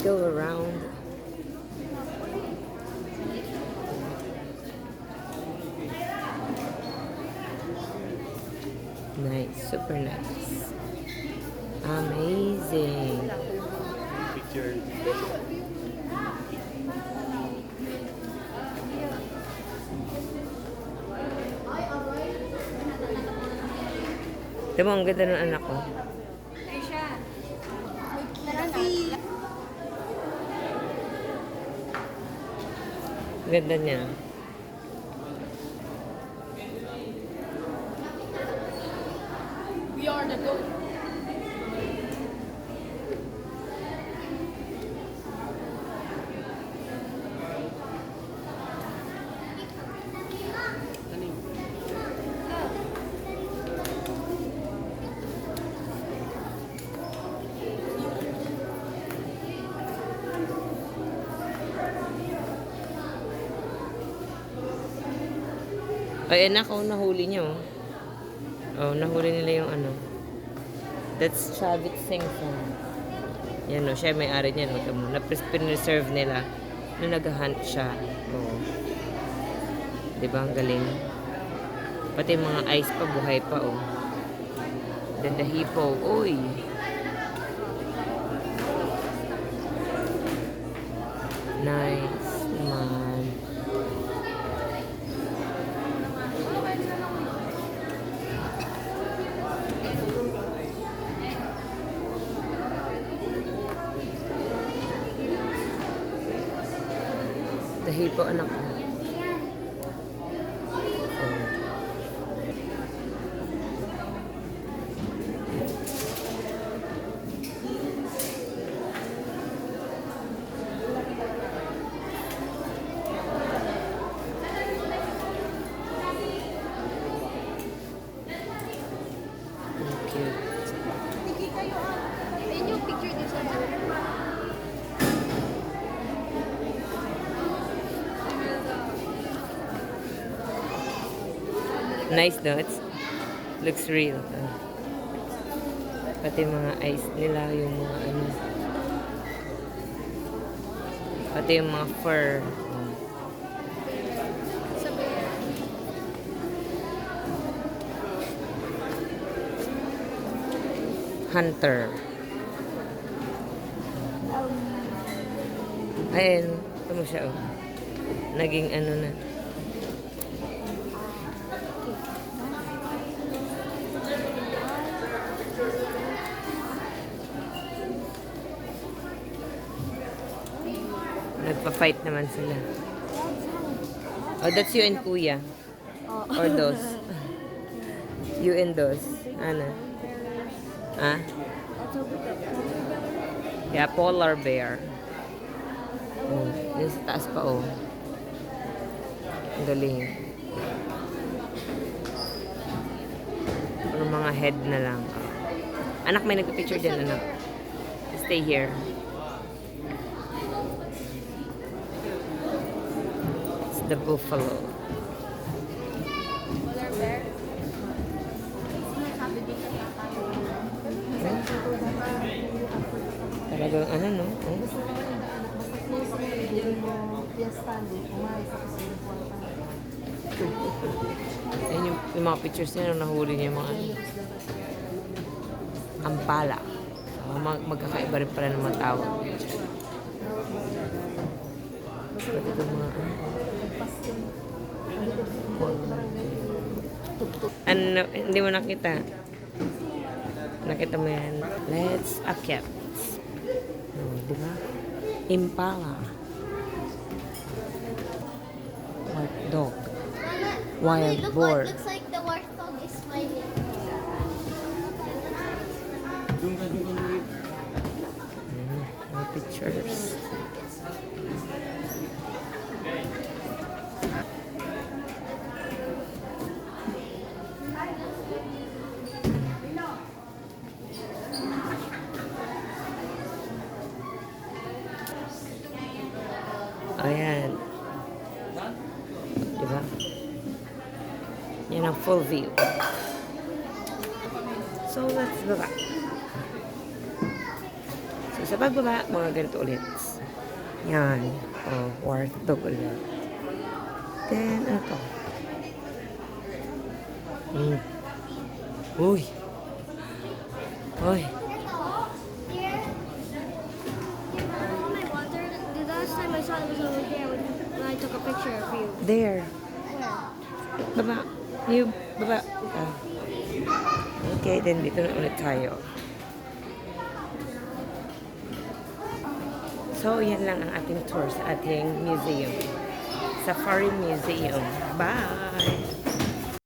go around. Nice, super nice. Amazing. Picture. Diba, ang ganda ng anak ko. Ganda niya. We are the goat. Ay, anak, oh, nahuli niya, oh. Oh, nahuli nila yung ano. That's Chavit Singh song. Yan, oh, siya may-ari niya, no. Tamo, na-preserve nila na nag-hunt siya. Oh. Diba, ang galing. Pati mga ice pa, buhay pa, oh. Then the hippo, uy. Nice naman. Dahil po anak ko. Cute. Hindi kayo ayun yung picture din sa Nice, no? It looks real. Pati mga ice nila, yung mga ano. Pati yung mga fur. sa bear. Hunter. Ayun, ito mo siya, oh. Naging ano na. Nagpa-fight naman sila. Oh, that's you and Kuya. Or Dos. You and Dos. Ano? Ah? Yeah, polar bear. Oh, yun sa taas pa, oh. Ang galing. Puro mga head na lang. Anak, may nagpa-picture dyan, anak. Stay here. It's the buffalo. Polar bear. Sinasabi din sa Talagang ano, no? Oh. Ayun yung mga pictures niya nung nahuli niya yung mga ano. Ampala. Magkakaiba rin pala ng mga tawag. Pati itong mga ano, hindi mo nakita? Nakita mo yan? Let's akyat. Oh, di ba? Impala. White dog. Wild Look boar. what looks like the warthog is smiling. More pictures. Ayan. Diba? Yan ang full view. So, let's go back. So, So, sa pagbaba, mga ganito ulit. Yan. Oh, warthog ulit. Then, ano to? Uy. Uy. Here. My water. The last time I saw it was over there when I took a picture of you. There. Where? Baba. You, baba. Ah. Okay, then dito na ulit tayo. So, yan lang ang ating tour sa ating museum. Safari Museum. Bye!